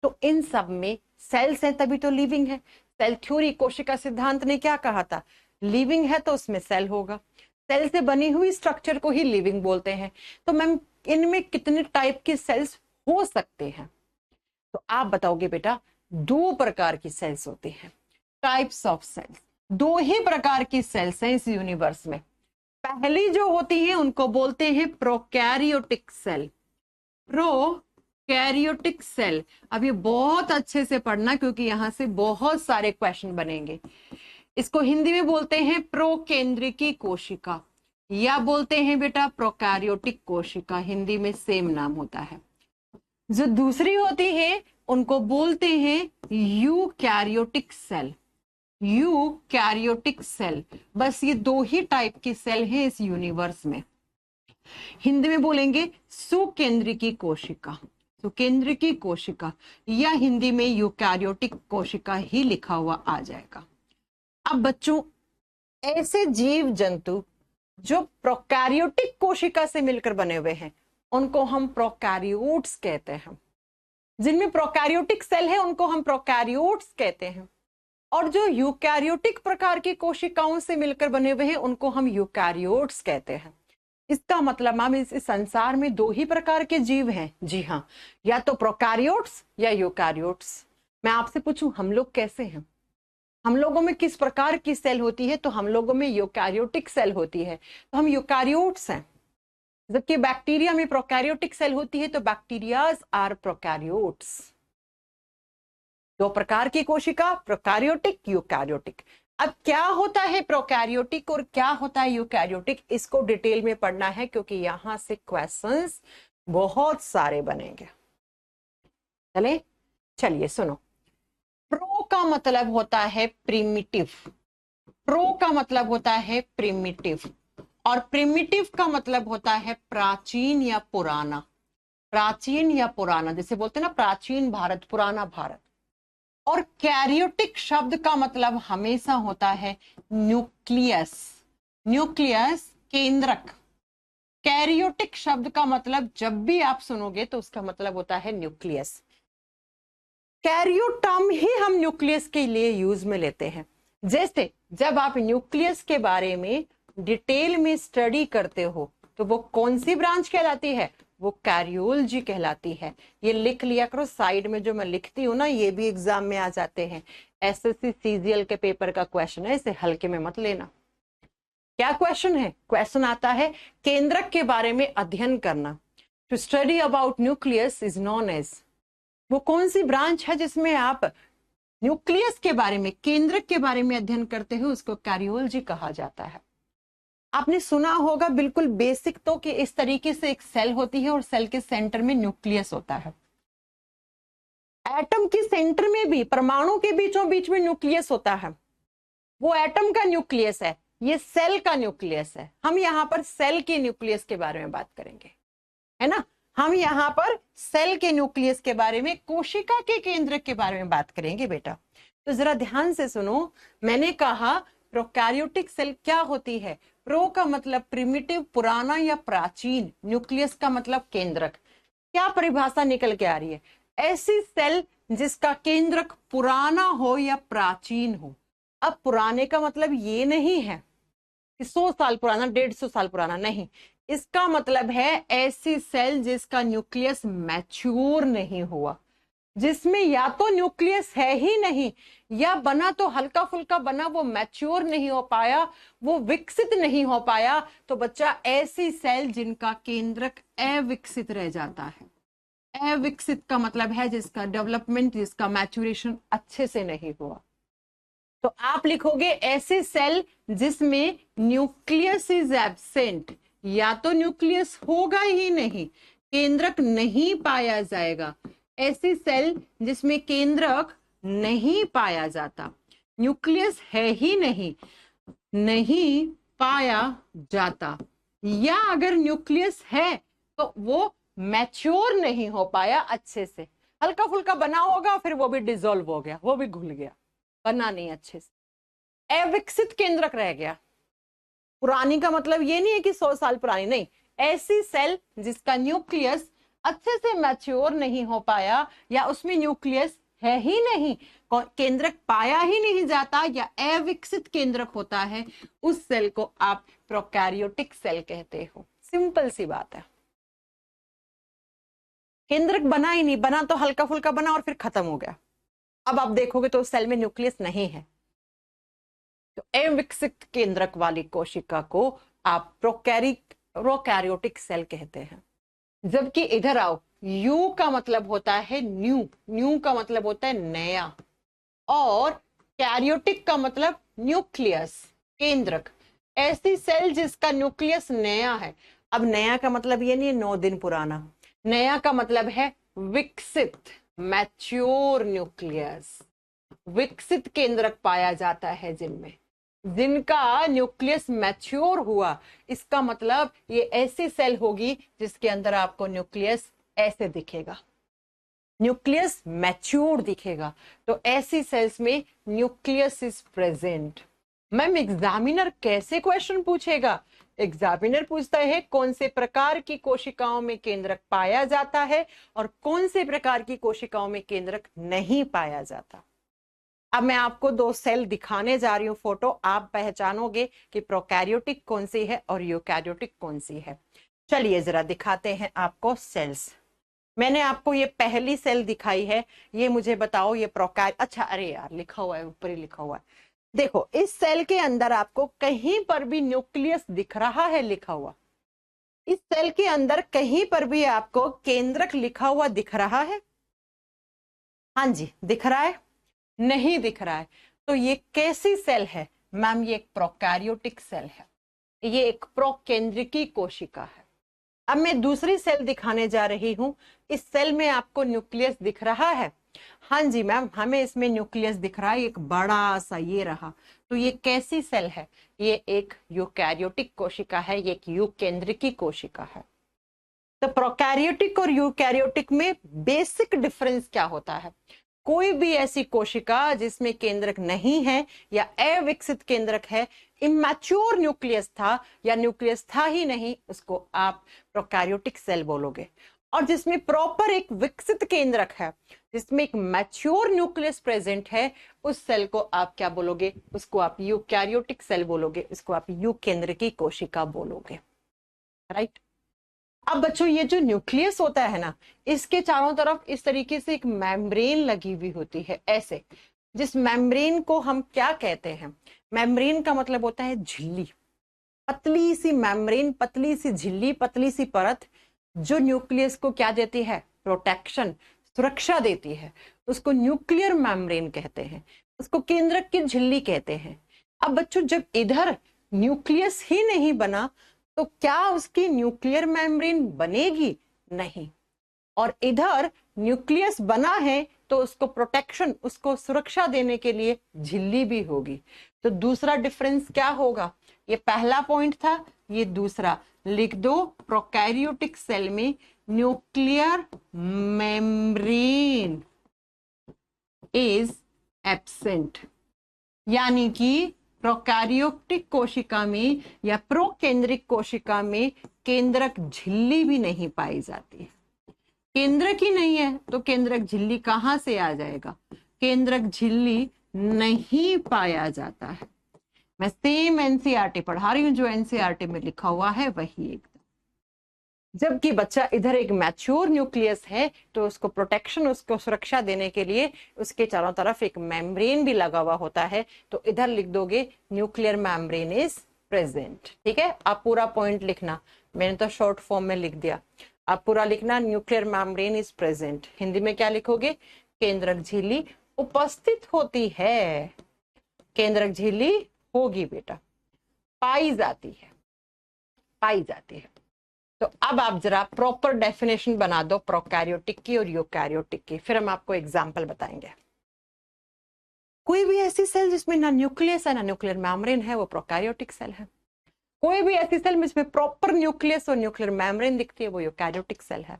तो इन सब में सेल्स हैं तभी तो लिविंग है। सेल थ्योरी, कोशिका सिद्धांत ने क्या कहा था? लिविंग है तो उसमें सेल होगा, सेल से बनी हुई स्ट्रक्चर को ही लिविंग बोलते हैं। तो मैम इनमें कितने टाइप की सेल्स हो सकते हैं? तो आप बताओगे बेटा 2 प्रकार की सेल्स होती हैं, टाइप्स ऑफ सेल्स। 2 ही प्रकार की सेल्स हैं इस यूनिवर्स में। पहली जो होती है उनको बोलते हैं प्रोकैरियोटिक सेल। प्रोकैरियोटिक सेल, अब ये बहुत अच्छे से पढ़ना क्योंकि यहां से बहुत सारे क्वेश्चन बनेंगे। इसको हिंदी में बोलते हैं प्रोकेंद्रिकी कोशिका, या बोलते हैं बेटा प्रोकैरियोटिक कोशिका, हिंदी में सेम नाम होता है। जो दूसरी होती है उनको बोलते हैं यूकैरियोटिक सेल। यूकैरियोटिक सेल, बस ये 2 ही टाइप की सेल है इस यूनिवर्स में। हिंदी में बोलेंगे सुकेंद्रिकी कोशिका, सुकेंद्रिकी कोशिका, या हिंदी में यूकैरियोटिक कोशिका ही लिखा हुआ आ जाएगा। अब बच्चों, ऐसे जीव जंतु जो प्रोकैरियोटिक कोशिका से मिलकर बने हुए हैं उनको हम प्रोकैरियोट्स कहते हैं। जिनमें प्रोकैरियोटिक सेल है उनको हम प्रोकैरियोट्स कहते हैं, और जो यूकैरियोटिक प्रकार की कोशिकाओं से मिलकर बने हुए हैं उनको हम यूकैरियोट्स कहते हैं। इसका मतलब मैम इस संसार में 2 ही प्रकार के जीव हैं। जी हाँ, या तो प्रोकैरियोट्स या यूकैरियोट्स। मैं आपसे पूछूं हम लोग कैसे हैं? हम लोगों में किस प्रकार की सेल होती है? तो हम लोगों में यूकैरियोटिक सेल होती है, तो हम यूकैरियोट्स हैं। जबकि बैक्टीरिया में प्रोकैरियोटिक सेल होती है, तो बैक्टीरियाज आर प्रोकैरियोट्स। 2 प्रकार की कोशिका, प्रोकैरियोटिक, यूकैरियोटिक। अब क्या होता है प्रोकैरियोटिक और क्या होता है यूकैरियोटिक, इसको डिटेल में पढ़ना है क्योंकि यहां से क्वेश्चंस बहुत सारे बनेंगे। चलिए सुनो। प्रो का मतलब होता है प्रिमिटिव, प्रो का मतलब होता है प्रिमिटिव, और प्रिमिटिव का मतलब होता है प्राचीन या पुराना। प्राचीन या पुराना, जैसे बोलते हैं ना प्राचीन भारत, पुराना भारत। और कैरियोटिक शब्द का मतलब हमेशा होता है न्यूक्लियस, न्यूक्लियस केंद्रक। कैरियोटिक शब्द का मतलब जब भी आप सुनोगे तो उसका मतलब होता है न्यूक्लियस। कैरियो टर्म ही हम न्यूक्लियस के लिए यूज में लेते हैं। जैसे जब आप न्यूक्लियस के बारे में डिटेल में स्टडी करते हो तो वो कौन सी ब्रांच कहलाती है? वो कैरियोलॉजी कहलाती है। ये लिख लिया करो साइड में, जो मैं लिखती हूँ ना ये भी एग्जाम में आ जाते हैं। एसएससी सीजीएल के पेपर का क्वेश्चन है, इसे हल्के में मत लेना। क्या क्वेश्चन है? क्वेश्चन आता है केंद्रक के बारे में अध्ययन करना। To study about nucleus is known as, वो कौन सी ब्रांच है जिसमें आप न्यूक्लियस के बारे में, केंद्रक के बारे में अध्ययन करते हो, उसको कैरियोलॉजी कहा जाता है। आपने सुना होगा बिल्कुल बेसिक तो कि इस तरीके से एक सेल होती है और सेल के सेंटर में न्यूक्लियस होता है। एटम के सेंटर में भी, परमाणु के बीचों बीच में न्यूक्लियस होता है। वो एटम का न्यूक्लियस है, ये सेल का न्यूक्लियस है। हम यहाँ पर सेल के न्यूक्लियस के बारे में बात करेंगे, है ना। हम यहाँ पर सेल के न्यूक्लियस के बारे में, कोशिका के केंद्र के बारे में बात करेंगे बेटा। तो जरा ध्यान से सुनो, मैंने कहा प्रोकैरियोटिक सेल क्या होती है? प्रो का मतलब प्रिमिटिव, पुराना या प्राचीन, न्यूक्लियस का मतलब केंद्रक। क्या परिभाषा निकल के आ रही है? ऐसी सेल जिसका केंद्रक पुराना हो या प्राचीन हो। अब पुराने का मतलब ये नहीं है कि 100 साल पुराना, 150 साल पुराना, नहीं। इसका मतलब है ऐसी सेल जिसका न्यूक्लियस मैच्योर नहीं हुआ, जिसमें या तो न्यूक्लियस है ही नहीं, या बना तो हल्का फुल्का बना, वो मैच्योर नहीं हो पाया, वो विकसित नहीं हो पाया। तो बच्चा ऐसी सेल जिनका केंद्रक अविकसित रह जाता है। अविकसित का मतलब है जिसका डेवलपमेंट, जिसका मैच्योरेशन अच्छे से नहीं हुआ। तो आप लिखोगे ऐसी सेल जिसमें न्यूक्लियस इज एब्सेंट, या तो न्यूक्लियस होगा ही नहीं, केंद्रक नहीं पाया जाएगा। ऐसी सेल जिसमें केंद्रक नहीं पाया जाता, न्यूक्लियस है ही नहीं, नहीं पाया जाता, या अगर न्यूक्लियस है तो वो मैच्योर नहीं हो पाया अच्छे से, हल्का फुल्का बना होगा, फिर वो भी डिसॉल्व हो गया, वो भी घुल गया, बना नहीं अच्छे से, अविकसित केंद्रक रह गया। पुरानी का मतलब ये नहीं है कि 100 साल पुरानी, नहीं, ऐसी सेल जिसका न्यूक्लियस अच्छे से मैच्योर नहीं हो पाया, या उसमें न्यूक्लियस है ही नहीं, केंद्रक पाया ही नहीं जाता, या अविकसित केंद्रक होता है, उस सेल को आप प्रोकैरियोटिक सेल कहते हो। सिंपल सी बात है। केंद्रक बना ही नहीं, बना तो हल्का फुल्का बना और फिर खत्म हो गया। अब आप देखोगे तो सेल में न्यूक्लियस नहीं है, तो अविकसित केंद्रक वाली कोशिका को आप प्रोकैरियोटिक सेल कहते हैं। जबकि इधर आओ, यू का मतलब होता है न्यू, न्यू का मतलब होता है नया, और कैरियोटिक का मतलब न्यूक्लियस, केंद्रक। ऐसी सेल जिसका न्यूक्लियस नया है। अब नया का मतलब ये नहीं है 9 दिन पुराना, नया का मतलब है विकसित, मैच्योर न्यूक्लियस, विकसित केंद्रक पाया जाता है जिनमें, जिनका न्यूक्लियस मैच्योर हुआ। इसका मतलब ये ऐसी सेल होगी जिसके अंदर आपको न्यूक्लियस ऐसे दिखेगा, न्यूक्लियस मैच्योर दिखेगा। तो ऐसी सेल्स में nucleus is present. Ma'am examiner कैसे क्वेश्चन पूछेगा? एग्जामिनर पूछता है कौन से प्रकार की कोशिकाओं में केंद्रक पाया जाता है और कौन से प्रकार की कोशिकाओं में केंद्रक नहीं पाया जाता। अब मैं आपको 2 सेल दिखाने जा रही हूं, फोटो, आप पहचानोगे कि प्रोकैरियोटिक कौन सी है और यूकैरियोटिक कौन सी है। चलिए जरा दिखाते हैं आपको सेल्स। मैंने आपको ये पहली सेल दिखाई है, ये मुझे बताओ ये अच्छा अरे यार लिखा हुआ है, ऊपर ही लिखा हुआ है। देखो इस सेल के अंदर आपको कहीं पर भी न्यूक्लियस दिख रहा है लिखा हुआ? इस सेल के अंदर कहीं पर भी आपको केंद्रक लिखा हुआ दिख रहा है? हाँ जी, दिख रहा है? नहीं दिख रहा है। तो ये कैसी सेल है? मैम ये एक प्रोकैरियोटिक सेल है, ये एक प्रोकेंद्रिकी कोशिका है। अब मैं दूसरी सेल दिखाने जा रही हूं। इस सेल में आपको न्यूक्लियस दिख रहा है? हाँ जी मैम, हमें इसमें न्यूक्लियस दिख रहा है, एक बड़ा सा ये रहा। तो ये कैसी सेल है? ये एक यूकैरियोटिक कोशिका है, ये एक युकेंद्रिकी कोशिका है। तो प्रोकैरियोटिक और यूकैरियोटिक में बेसिक डिफरेंस क्या होता है? कोई भी ऐसी कोशिका जिसमें केंद्रक नहीं है या अविकसित केंद्रक है, इमैच्योर न्यूक्लियस था या न्यूक्लियस था ही नहीं, उसको आप प्रोकैरियोटिक सेल बोलोगे। और जिसमें प्रॉपर एक विकसित केंद्रक है, जिसमें एक मैच्योर न्यूक्लियस प्रेजेंट है, उस सेल को आप क्या बोलोगे? उसको आप यूकैरियोटिक सेल बोलोगे, उसको आप युकेंद्रिकी कोशिका बोलोगे। राइट। अब बच्चों ये जो न्यूक्लियस होता है ना, इसके चारों तरफ इस तरीके से एक मेम्ब्रेन लगी हुई होती है ऐसे, जिस मेम्ब्रेन को हम क्या कहते हैं? मेम्ब्रेन का मतलब होता है झिल्ली, पतली सी मेम्ब्रेन, पतली सी झिल्ली, पतली सी परत, जो न्यूक्लियस को क्या देती है? प्रोटेक्शन, सुरक्षा देती है। उसको न्यूक्लियर मेम्ब्रेन कहते हैं, उसको केंद्रक की झिल्ली कहते हैं। अब बच्चों जब इधर न्यूक्लियस ही नहीं बना तो क्या उसकी न्यूक्लियर मेम्ब्रेन बनेगी? नहीं। और इधर न्यूक्लियस बना है तो उसको प्रोटेक्शन, उसको सुरक्षा देने के लिए झिल्ली भी होगी। तो दूसरा डिफरेंस क्या होगा? ये पहला पॉइंट था, ये दूसरा लिख दो। प्रोकैरियोटिक सेल में न्यूक्लियर मेम्ब्रेन इज एब्सेंट, यानी कि प्रोकैरियोटिक कोशिका में या प्रोकेंद्रिक कोशिका में केंद्रक झिल्ली भी नहीं पाई जाती है। केंद्रक ही नहीं है तो केंद्रक झिल्ली कहां से आ जाएगा? केंद्रक झिल्ली नहीं पाया जाता है। मैं सेम एनसीईआरटी पढ़ा रही हूं, जो एनसीईआरटी में लिखा हुआ है वही एकदम। जबकि बच्चा इधर एक मैच्योर न्यूक्लियस है तो उसको प्रोटेक्शन, उसको सुरक्षा देने के लिए उसके चारों तरफ एक मेम्ब्रेन भी लगा हुआ होता है, तो इधर लिख दोगे न्यूक्लियर मेम्ब्रेन इज प्रेजेंट। ठीक है, आप पूरा पॉइंट लिखना, मैंने तो शॉर्ट फॉर्म में लिख दिया, आप पूरा लिखना nuclear membrane is present. Hindi में क्या लिखोगे? केंद्रक झिल्ली उपस्थित होती है। केंद्रक झिल्ली होगी बेटा, पाई जाती है, पाई जाती है। तो अब आप जरा प्रॉपर डेफिनेशन बना दो प्रोकैरियोटिक की और यूकैरियोटिक की, फिर हम आपको एग्जांपल बताएंगे। कोई भी ऐसी सेल जिसमें ना न्यूक्लियस है ना न्यूक्लियर मेम्ब्रेन है वो प्रोकैरियोटिक सेल है। कोई भी ऐसी सेल जिसमें प्रॉपर न्यूक्लियस और न्यूक्लियर मेम्ब्रेन दिखती है वो यूकैरियोटिक सेल है।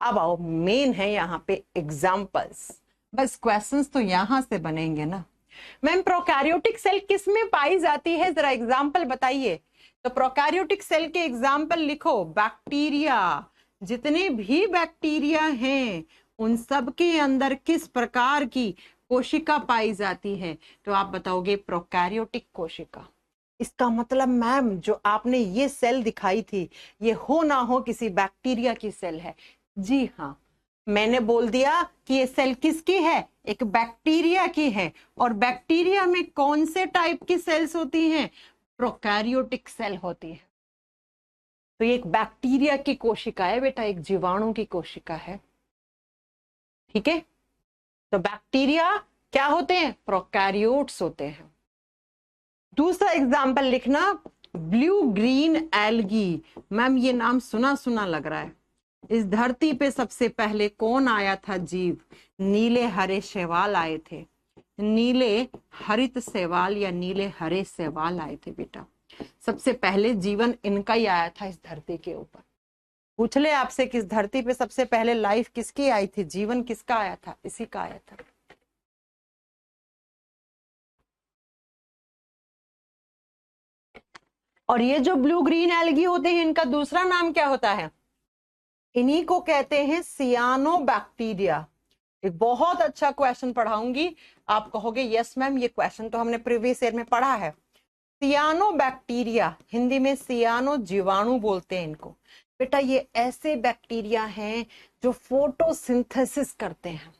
अब आओ, मेन है यहाँ पे एग्जाम्पल्स। बस क्वेश्चंस तो यहां से बनेंगे ना। मैम प्रोकैरियोटिक सेल किस में पाई जाती है, जरा एग्जाम्पल बताइए। तो प्रोकैरियोटिक सेल के एग्जाम्पल लिखो, बैक्टीरिया। जितने भी बैक्टीरिया हैं उन सब के अंदर किस प्रकार की कोशिका पाई जाती है? तो आप बताओगे प्रोकैरियोटिक कोशिका। इसका मतलब मैम जो आपने ये सेल दिखाई थी ये हो ना हो किसी बैक्टीरिया की सेल है। जी हाँ, मैंने बोल दिया कि ये सेल किसकी है? एक बैक्टीरिया की है। और बैक्टीरिया में कौन से टाइप की सेल्स होती हैं? प्रोकैरियोटिक सेल होती है। तो ये एक बैक्टीरिया की कोशिका है बेटा, एक जीवाणु की कोशिका है। ठीक है, तो बैक्टीरिया क्या होते हैं? प्रोकैरियोट्स होते हैं। दूसरा एग्जाम्पल लिखना, ब्लू ग्रीन एल्गी। मैम ये नाम सुना सुना लग रहा है। इस धरती पे सबसे पहले कौन आया था जीव? नीले हरे शैवाल आए थे। नीले हरित शैवाल या नीले हरे शैवाल आए थे बेटा। सबसे पहले जीवन इनका ही आया था इस धरती के ऊपर। पूछ ले आपसे कि इस धरती पे सबसे पहले लाइफ किसकी आई थी, जीवन किसका आया था? इसी का आया था। और ये जो ब्लू ग्रीन एल्गी होते हैं इनका दूसरा नाम क्या होता है? इन्हीं को कहते हैं सियानोबैक्टीरिया। एक बहुत अच्छा क्वेश्चन पढ़ाऊंगी, आप कहोगे यस मैम ये क्वेश्चन तो हमने प्रीवियस ईयर में पढ़ा है। सियानोबैक्टीरिया, हिंदी में सियानो जीवाणु बोलते हैं इनको। बेटा ये ऐसे बैक्टीरिया हैं जो फोटोसिंथेसिस करते हैं।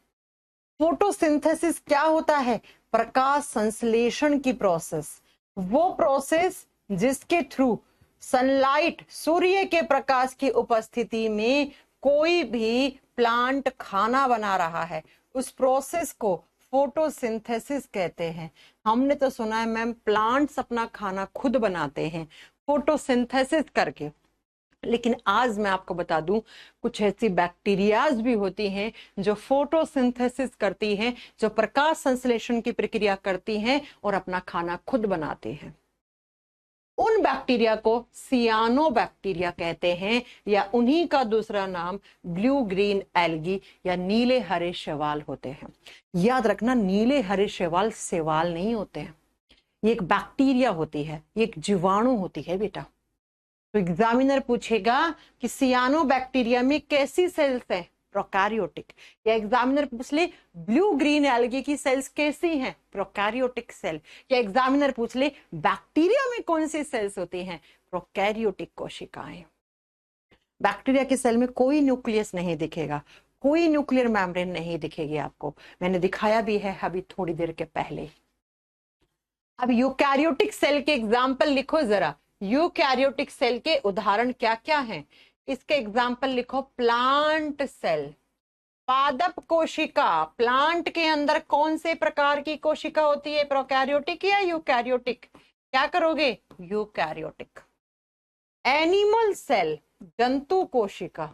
फोटोसिंथेसिस क्या होता है? प्रकाश संश्लेषण की प्रोसेस। वो प्रोसेस जिसके थ्रू सनलाइट, सूर्य के प्रकाश की उपस्थिति में कोई भी प्लांट खाना बना रहा है, उस प्रोसेस को फोटोसिंथेसिस कहते हैं। हमने तो सुना है मैम प्लांट्स अपना खाना खुद बनाते हैं फोटोसिंथेसिस करके, लेकिन आज मैं आपको बता दूं कुछ ऐसी बैक्टीरियाज भी होती हैं जो फोटोसिंथेसिस करती हैं, जो प्रकाश संश्लेषण की प्रक्रिया करती हैं और अपना खाना खुद बनाते हैं। उन बैक्टीरिया को सियानोबैक्टीरिया कहते हैं, या उन्हीं का दूसरा नाम ब्लू ग्रीन एल्गी या नीले हरे शैवाल होते हैं। याद रखना, नीले हरे शैवाल शैवाल नहीं होते हैं, ये एक बैक्टीरिया होती है, ये एक जीवाणु होती है बेटा। तो एग्जामिनर पूछेगा कि सियानोबैक्टीरिया में कैसी सेल्स है? प्रोकैरियोटिक। या एग्जामिनर पूछ ले ब्लू ग्रीन एल्गी की सेल्स कैसी हैं? Prokaryotic cell. या एग्जामिनर पूछ ले बैक्टीरिया में कौन सी सेल्स होती हैं? प्रोकैरियोटिक कोशिकाएं। बैक्टीरिया के सेल में कोई न्यूक्लियस नहीं दिखेगा, कोई न्यूक्लियर मेम्ब्रेन नहीं दिखेगी आपको, मैंने दिखाया भी है अभी थोड़ी देर के पहले। अब यूकैरियोटिक सेल के एग्जाम्पल लिखो जरा। यूकैरियोटिक सेल के उदाहरण क्या क्या हैं? इसके एग्जाम्पल लिखो, प्लांट सेल, पादप कोशिका। प्लांट के अंदर कौन से प्रकार की कोशिका होती है? प्रोकैरियोटिक या यूकैरियोटिक? क्या करोगे? यूकैरियोटिक। एनिमल सेल, जंतु कोशिका।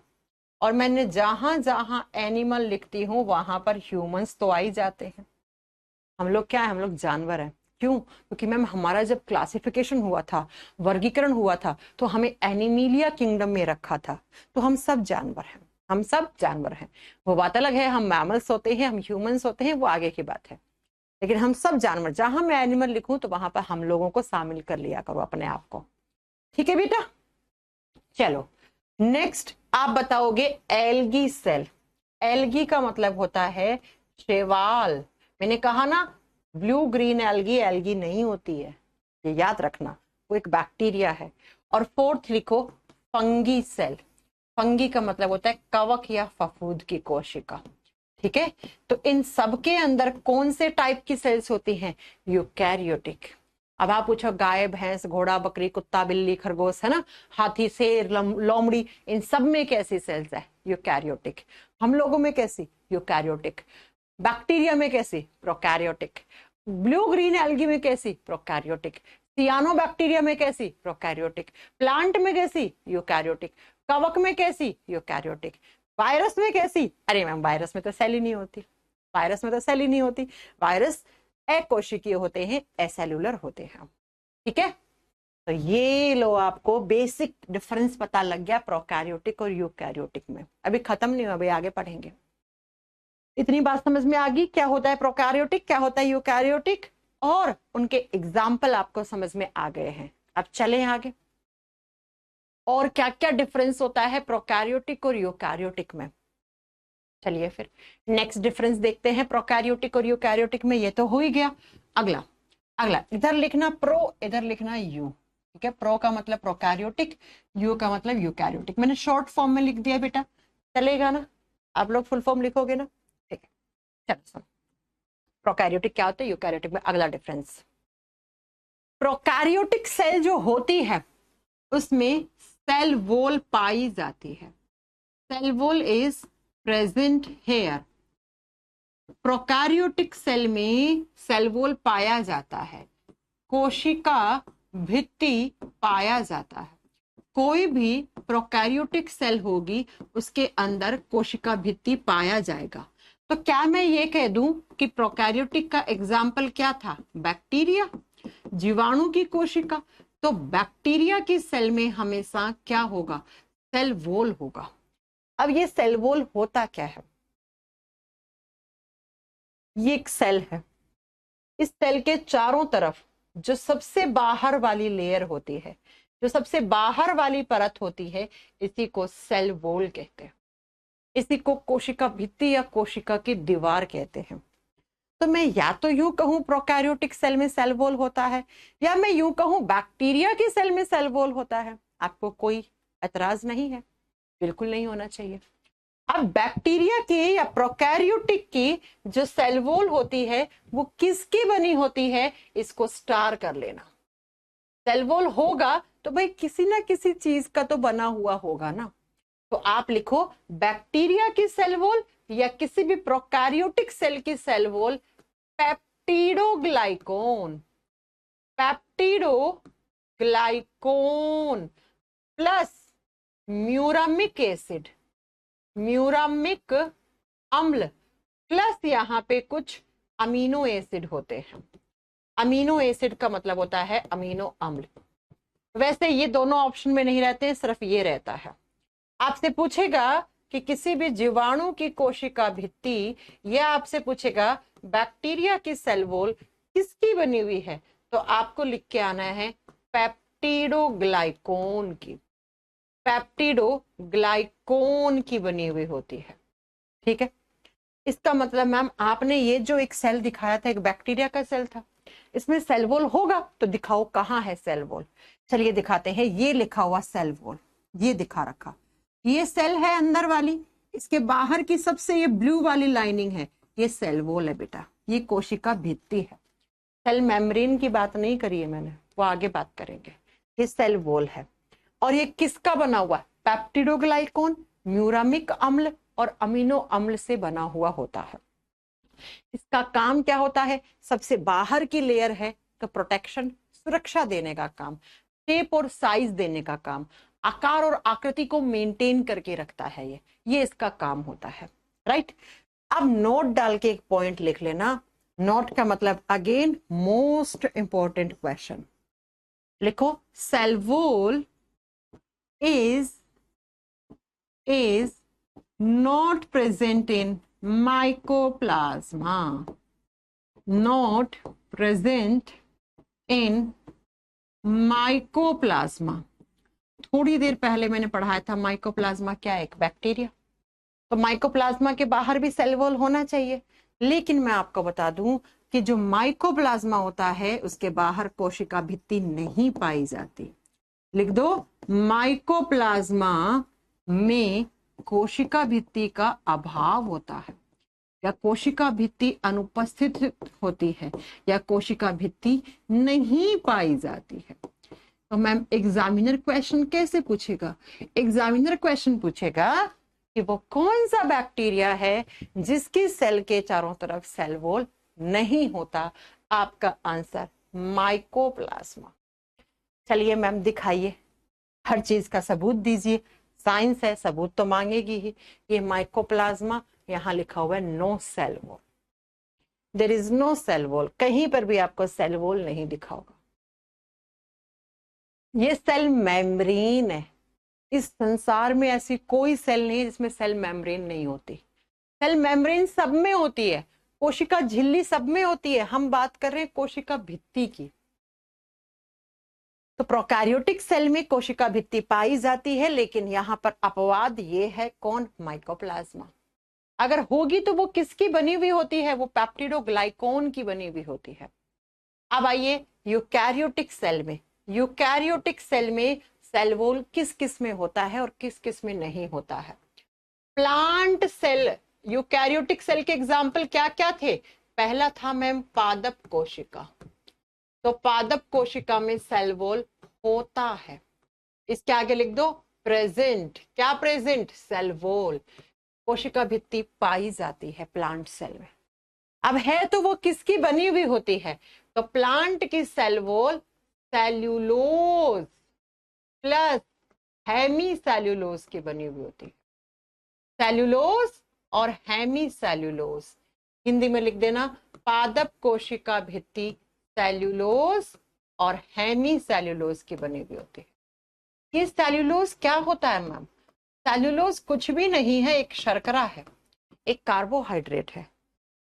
और मैंने जहां जहां एनिमल लिखती हूं वहां पर ह्यूमंस तो आ ही जाते हैं। हम लोग क्या है? हम लोग जानवर हैं। क्यों? क्योंकि मैम हमारा जब क्लासिफिकेशन हुआ था, वर्गीकरण हुआ था, तो हमें एनिमीलिया किंगडम में रखा था। तो हम सब जानवर हैं, हम सब जानवर हैं। वो बात अलग है हम मैमल्स होते हैं, हम ह्यूमंस होते हैं, वो आगे की बात है। लेकिन हम सब जानवर, जहां मैं एनिमल लिखूं तो वहां पर हम लोगों को शामिल कर लिया करो अपने आप को। ठीक है बेटा, चलो नेक्स्ट आप बताओगे एल्गी सेल। एल्गी का मतलब होता है शैवाल। मैंने कहा ना ब्लू ग्रीन एल्गी एल्गी नहीं होती है, ये याद रखना, वो एक बैक्टीरिया है। और फोर्थ लिखो फंगी सेल। फंगी का मतलब होता है कवक या फफूंद की कोशिका। ठीक है, तो इन सब के अंदर कौन से टाइप की सेल्स होती हैं? यूकैरियोटिक। अब आप पूछो गाय भैंस घोड़ा बकरी कुत्ता बिल्ली खरगोश, है ना, हाथी शेर लोमड़ी, इन सब में कैसी सेल्स है? यूकैरियोटिक। हम लोगों में कैसी? यूकैरियोटिक। बैक्टीरिया में कैसी? प्रोकैरियोटिक। ब्लू ग्रीन एल्गी में कैसी? प्रोकैरियोटिक। सियानो बैक्टीरिया में कैसी? प्रोकैरियोटिक। प्लांट में कैसी? यूकैरियोटिक। कवक में कैसी? यूकैरियोटिक। वायरस में कैसी? अरे मैम वायरस में तो सेल ही नहीं होती, वायरस में तो सेल ही नहीं होती, वायरस अकोशिकीय होते हैं, एसेलुलर होते हैं। ठीक है, तो ये लो आपको बेसिक डिफरेंस पता लग गया प्रोकैरियोटिक और यूकैरियोटिक में। अभी खत्म नहीं हुआ, अभी आगे पढ़ेंगे। इतनी बात समझ में आ गई क्या होता है प्रोकैरियोटिक, क्या होता है यूकैरियोटिक, और उनके एग्जाम्पल आपको समझ में आ गए हैं। अब चलें आगे, और क्या क्या डिफरेंस होता है प्रोकैरियोटिक और यूकैरियोटिक में। चलिए फिर नेक्स्ट डिफरेंस देखते हैं प्रोकैरियोटिक और यूकैरियोटिक में। ये तो हो ही गया। अगला अगला इधर लिखना प्रो, इधर लिखना यू। ठीक है, प्रो का मतलब प्रोकैरियोटिक, यू का मतलब यूकैरियोटिक। मैंने शॉर्ट फॉर्म में लिख दिया बेटा, चलेगा ना? आप लोग फुल फॉर्म लिखोगे ना? ठीक है, चलो सुनो प्रोकैरियोटिक क्या होता है, यूकैरियोटिक में। अगला डिफरेंस, प्रोकैरियोटिक सेल जो होती है उसमें सेल वॉल पाई जाती है। Cell wall is present here. Prokaryotic cell में सेल वॉल पाया जाता है, कोशिका भित्ति पाया जाता है। कोई भी प्रोकैरियोटिक सेल होगी उसके अंदर कोशिका भित्ति पाया जाएगा। तो क्या मैं ये कह दूं कि प्रोकैरियोटिक का एग्जाम्पल क्या था? बैक्टीरिया, जीवाणु की कोशिका। तो बैक्टीरिया की सेल में हमेशा क्या होगा? सेल वॉल होगा। अब ये सेल वॉल होता क्या है? ये एक सेल है, इस सेल के चारों तरफ जो सबसे बाहर वाली लेयर होती है, जो सबसे बाहर वाली परत होती है, इसी को सेल वॉल कहते हैं। इसी को कोशिका भित्ति या कोशिका की दीवार कहते हैं। तो मैं या तो यूं कहूं प्रोकैरियोटिक सेल में सेल वॉल होता है, या मैं यूं कहूं बैक्टीरिया की सेल में सेल वॉल होता है। आपको कोई एतराज नहीं है? बिल्कुल नहीं होना चाहिए। अब बैक्टीरिया की या प्रोकैरियोटिक की जो सेल वॉल होती है वो किसकी बनी होती है? इसको स्टार कर लेना। सेल वॉल होगा तो भाई किसी ना किसी चीज का तो बना हुआ होगा ना। तो आप लिखो बैक्टीरिया की सेल वॉल या किसी भी प्रोकैरियोटिक सेल की cell wall peptidoglycan. Peptidoglycan plus muramic acid, muramic अम्ल, प्लस यहाँ पे कुछ अमीनो एसिड होते हैं। अमीनो एसिड का मतलब होता है अमीनो अम्ल। वैसे ये दोनों ऑप्शन में नहीं रहते, सिर्फ ये रहता है। आपसे पूछेगा कि किसी भी जीवाणु की कोशिका भित्ति, या आपसे पूछेगा बैक्टीरिया की सेल वॉल किसकी बनी हुई है, तो आपको लिख के आना है पेप्टिडोग्लाइकोन की। पेप्टिडोग्लाइकोन की बनी हुई होती है। ठीक है, इसका मतलब मैम आपने ये जो एक सेल दिखाया था, एक बैक्टीरिया का सेल था, इसमें सेल वॉल होगा तो दिखाओ कहाँ है सेल वॉल। चलिए दिखाते हैं। ये लिखा हुआ सेल वॉल, ये दिखा रखा, ये सेल है अंदर वाली, इसके बाहर की सबसे ये ब्लू वाली लाइनिंग है, ये सेल वॉल है बेटा, ये कोशिका भित्ति है। सेल मेम्ब्रेन की बात नहीं करी है मैंने, वो आगे बात करेंगे। ये सेल वॉल है और ये किसका बना हुआ? पेप्टिडोग्लाइकोन, म्यूरामिक अम्ल और अमीनो अम्ल से बना हुआ होता है। इसका काम क्या होता है? सबसे बाहर की लेयर है तो प्रोटेक्शन, सुरक्षा देने का काम, शेप और साइज देने का काम, आकार और आकृति को मेंटेन करके रखता है। ये इसका काम होता है। राइट, अब नोट डाल के एक पॉइंट लिख लेना। नोट का मतलब अगेन मोस्ट इंपॉर्टेंट क्वेश्चन। लिखो cell wall is not present in mycoplasma. Not present in mycoplasma. थोड़ी देर पहले मैंने पढ़ाया था माइकोप्लाज्मा क्या है, एक बैक्टीरिया। तो माइकोप्लाज्मा के बाहर भी सेल वॉल होना चाहिए, लेकिन मैं आपको बता दूं कि जो माइकोप्लाज्मा होता है उसके बाहर कोशिका भित्ति नहीं पाई जाती। लिख दो, माइकोप्लाज्मा में कोशिका भित्ति का अभाव होता है, या कोशिका भित्ति अनुपस्थित होती है, या कोशिका भित्ति नहीं पाई जाती है। तो मैम एग्जामिनर क्वेश्चन कैसे पूछेगा? एग्जामिनर क्वेश्चन पूछेगा कि वो कौन सा बैक्टीरिया है जिसकी सेल के चारों तरफ सेल वॉल नहीं होता। आपका आंसर माइकोप्लाज्मा। चलिए मैम दिखाइए, हर चीज का सबूत दीजिए। साइंस है, सबूत तो मांगेगी ही। ये माइकोप्लाज्मा, यहां लिखा हुआ है no cell wall, there is no cell wall. कहीं पर भी आपको सेल वॉल नहीं दिखा होगा। ये सेल मेम्ब्रेन है। इस संसार में ऐसी कोई सेल नहीं है जिसमें सेल मेम्ब्रेन नहीं होती। सेल मेम्ब्रेन सब में होती है, कोशिका झिल्ली सब में होती है। हम बात कर रहे हैं कोशिका भित्ति की। तो प्रोकैरियोटिक सेल में कोशिका भित्ति पाई जाती है, लेकिन यहां पर अपवाद ये है, कौन? माइकोप्लाज्मा। अगर होगी तो वो किसकी बनी हुई होती है? वो पेप्टिडोग्लाइकोन की बनी हुई होती है। अब आइए यूकैरियोटिक सेल में। यूकैरियोटिक सेल में सेल वॉल किस किस में होता है और किस किस में नहीं होता है? प्लांट सेल, यूकैरियोटिक सेल के एग्जाम्पल क्या क्या थे? पहला था मैम पादप कोशिका। तो पादप कोशिका में सेल वॉल होता है। इसके आगे लिख दो प्रेजेंट। क्या प्रेजेंट? Cell wall. कोशिका भित्ति पाई जाती है प्लांट सेल में। अब है तो वो किसकी बनी हुई होती है? तो प्लांट की cell wall cellulose plus hemicellulose की बनी हुई होती है। सेल्यूलोज और हेमी सेल्यूलोज, हिंदी में लिख देना पादप कोशिका भित्ति सेल्यूलोज और हेमी सेल्यूलोज की बनी हुई होती है। ये सेल्यूलोज क्या होता है मैम? सेल्यूलोज कुछ भी नहीं है, एक शर्करा है, एक कार्बोहाइड्रेट है।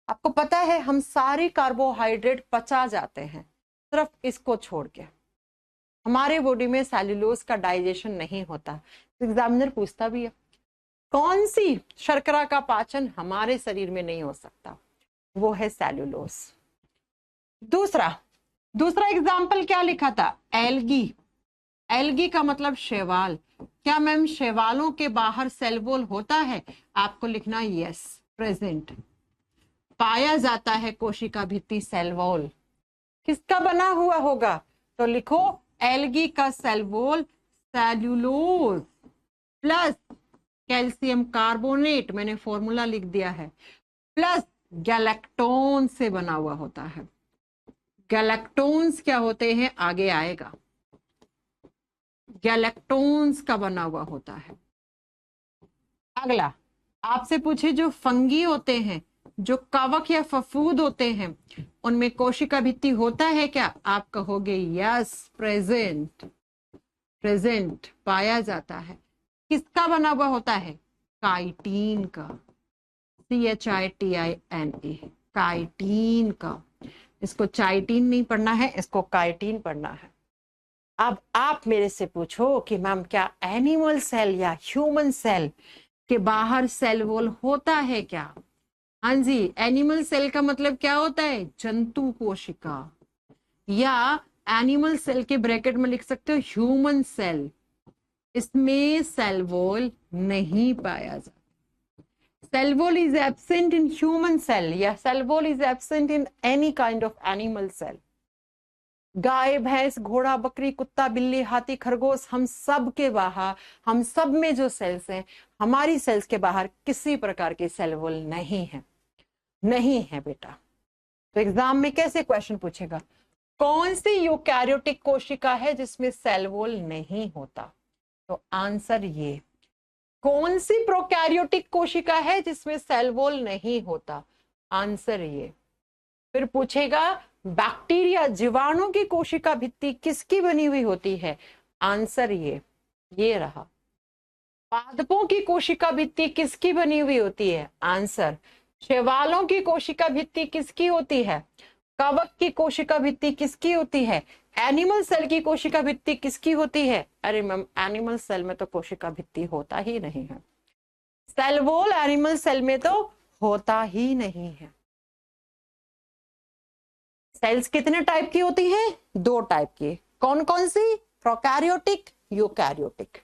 आपको पता है हम सारे कार्बोहाइड्रेट पचा जाते हैं, सिर्फ इसको छोड़ के। हमारे बॉडी में सेल्यूलोज का डाइजेशन नहीं होता। एग्जामिनर पूछता भी है कौन सी शर्करा का पाचन हमारे शरीर में नहीं हो सकता? वो है सेल्यूलोज। दूसरा एग्जाम्पल क्या लिखा था? एल्गी। एल्गी का मतलब शैवाल। क्या मैम शैवालों के बाहर सेल वॉल होता है? आपको लिखना यस, प्रेजेंट। पाया जाता है कोशिका भित्ति सेल वॉल। किसका बना हुआ होगा? तो लिखो एल्गी का cell wall cellulose plus calcium carbonate, मैंने फॉर्मूला लिख दिया है, प्लस गैलेक्टोन से बना हुआ होता है। गैलेक्टोन्स क्या होते हैं आगे आएगा। गैलेक्टोन्स का बना हुआ होता है। अगला आपसे पूछे जो फंगी होते हैं, जो कवक या फफूद होते हैं, उनमें कोशिका भित्ति होता है क्या? आप कहोगे यस, प्रेजेंट। प्रेजेंट पाया जाता है। किसका बना हुआ होता है? काइटिन का, CHITINE, काइटिन का। इसको चाइटिन नहीं पढ़ना है, इसको काइटिन पढ़ना है। अब आप मेरे से पूछो कि मैम क्या एनिमल सेल या ह्यूमन सेल के बाहर सेल वॉल होता है क्या? हाँ जी, एनिमल सेल का मतलब क्या होता है? जंतु कोशिका, या एनिमल सेल के ब्रैकेट में लिख सकते हो ह्यूमन सेल। इसमें सेल वॉल नहीं पाया जाता। Cell wall is absent in human cell या cell wall is absent in any kind of animal cell. गाय, भैंस, घोड़ा, बकरी, कुत्ता, बिल्ली, हाथी, खरगोश, हम सब के बाहर, हम सब में जो सेल्स हैं, हमारी सेल्स के बाहर किसी प्रकार की सेल वॉल नहीं है। नहीं है बेटा। तो एग्जाम में कैसे क्वेश्चन पूछेगा? कौन सी यूकैरियोटिक कोशिका है जिसमें सेल वॉल नहीं होता? तो आंसर ये। कौन सी प्रोकैरियोटिक कोशिका है जिसमें सेल वॉल नहीं होता? आंसर ये। फिर पूछेगा बैक्टीरिया, जीवाणु की कोशिका भित्ति किसकी बनी हुई होती है? आंसर ये रहा। पादपों की कोशिका भित्ति किसकी बनी हुई होती है? आंसर। शैवालों की कोशिका भित्ति किसकी होती है? कवक की कोशिका भित्ति किसकी होती है? एनिमल सेल की कोशिका भित्ति किसकी होती है? अरे मैम, एनिमल सेल में तो कोशिका भित्ति होता ही नहीं है। सेल वॉल एनिमल सेल में तो होता ही नहीं है। सेल्स कितने टाइप की होती हैं? 2 टाइप की। कौन कौन सी? Prokaryotic, eukaryotic.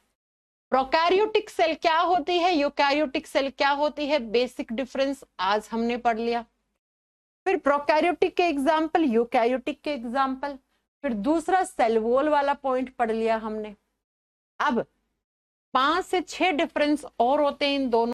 प्रोकैरियोटिक सेल क्या होती है, यूकैरियोटिक सेल क्या होती है? बेसिक डिफरेंस आज हमने पढ़ लिया। फिर प्रोकैरियोटिक के एग्जाम्पल, यूकैरियोटिक के एग्जाम्पल, फिर दूसरा सेल वॉल वाला पॉइंट पढ़ लिया हमने। अब 5 से 6 डिफरेंस और होते हैं इन दोनों